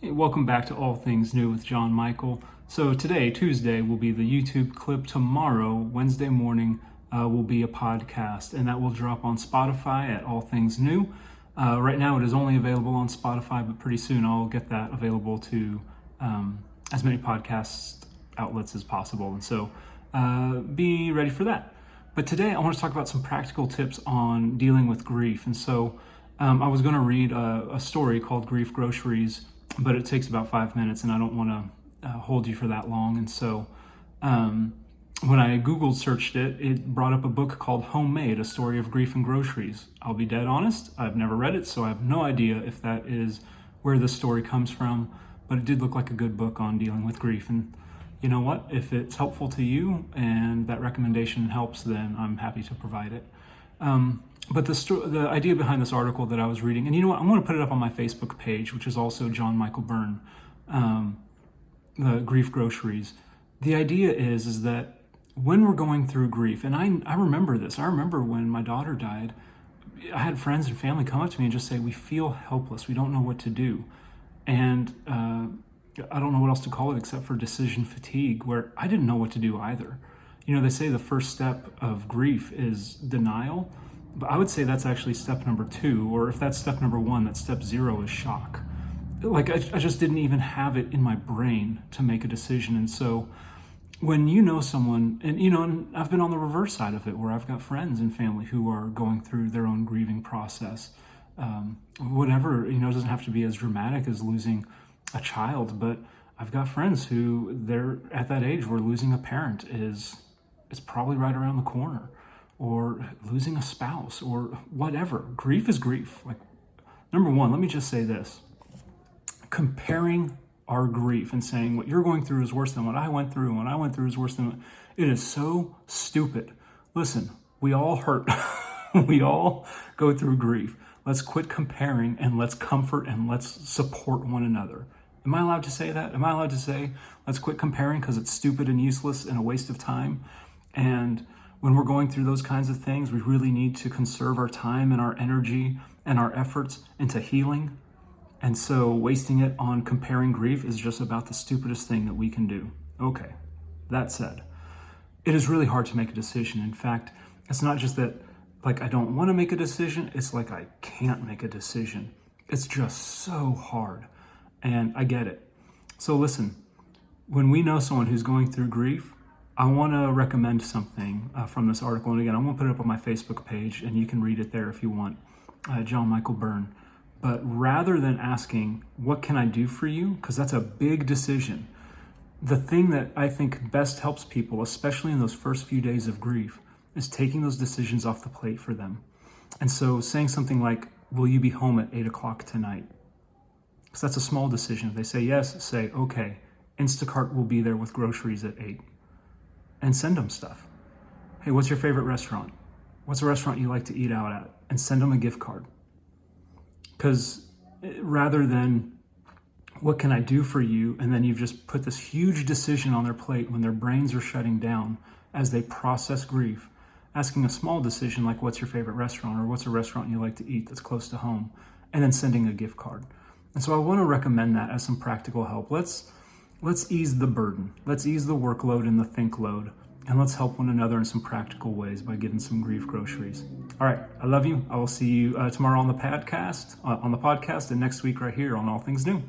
Hey, welcome back to All Things New with John Michael. So today, Tuesday, will be the YouTube clip. Tomorrow, Wednesday morning, will be a podcast, and that will drop on Spotify at All Things New. Right now, it is only available on Spotify, but pretty soon I'll get that available to as many podcast outlets as possible. And so be ready for that. But today, I want to talk about some practical tips on dealing with grief. And so I was going to read a story called Groceries, but it takes about 5 minutes, and I don't want to hold you for that long. And so when I Googled searched it, it brought up a book called Homemade, A Story of Grief and Groceries. I'll be dead honest, I've never read it, so I have no idea if that is where this story comes from, but it did look like a good book on dealing with grief. And you know what? If it's helpful to you and that recommendation helps, then I'm happy to provide it. But the idea behind this article that I was reading, and you know what, I'm going to put it up on my Facebook page, which is also John Michael Byrne, the Grief Groceries. The idea is that when we're going through grief, and I remember this. I remember when my daughter died, I had friends and family come up to me and just say, we feel helpless. We don't know what to do. And I don't know what else to call it except for decision fatigue, where I didn't know what to do either. You know, they say the first step of grief is denial, but I would say that's actually step number 2, or if that's step number 1, that step 0 is shock. Like I just didn't even have it in my brain to make a decision. And so when you know someone, and I've been on the reverse side of it, where I've got friends and family who are going through their own grieving process. Whatever, it doesn't have to be as dramatic as losing a child, but I've got friends who they're at that age where losing a parent is probably right around the corner, or losing a spouse, or whatever. Grief is grief. Like, number one, let me just say this. Comparing our grief and saying what you're going through is worse than what I went through, and what I went through is worse than it is so stupid. Listen, we all hurt. We all go through grief. Let's quit comparing, and let's comfort, and let's support one another. Am I allowed to say that? Am I allowed to say, let's quit comparing because it's stupid and useless and a waste of time? And when we're going through those kinds of things, we really need to conserve our time and our energy and our efforts into healing. And so wasting it on comparing grief is just about the stupidest thing that we can do. Okay, that said, it is really hard to make a decision. In fact, it's not just that, like, I don't want to make a decision, it's like I can't make a decision. It's just so hard. And I get it. So listen, when we know someone who's going through grief, I want to recommend something from this article. And again, I'm going to put it up on my Facebook page, and you can read it there if you want, John Michael Byrne. But rather than asking, what can I do for you? Because that's a big decision. The thing that I think best helps people, especially in those first few days of grief, is taking those decisions off the plate for them. And so saying something like, will you be home at 8 o'clock tonight? Because that's a small decision. If they say yes, say, okay, Instacart will be there with groceries at 8. And send them stuff. Hey, what's your favorite restaurant? What's a restaurant you like to eat out at? And send them a gift card. Because rather than, what can I do for you? And then you've just put this huge decision on their plate when their brains are shutting down as they process grief. Asking a small decision like, what's your favorite restaurant? Or what's a restaurant you like to eat that's close to home? And then sending a gift card. And so I want to recommend that as some practical help. Let's ease the burden. Let's ease the workload and the think load. And let's help one another in some practical ways by giving some grief groceries. All right, I love you. I will see you tomorrow on the podcast, and next week right here on All Things New.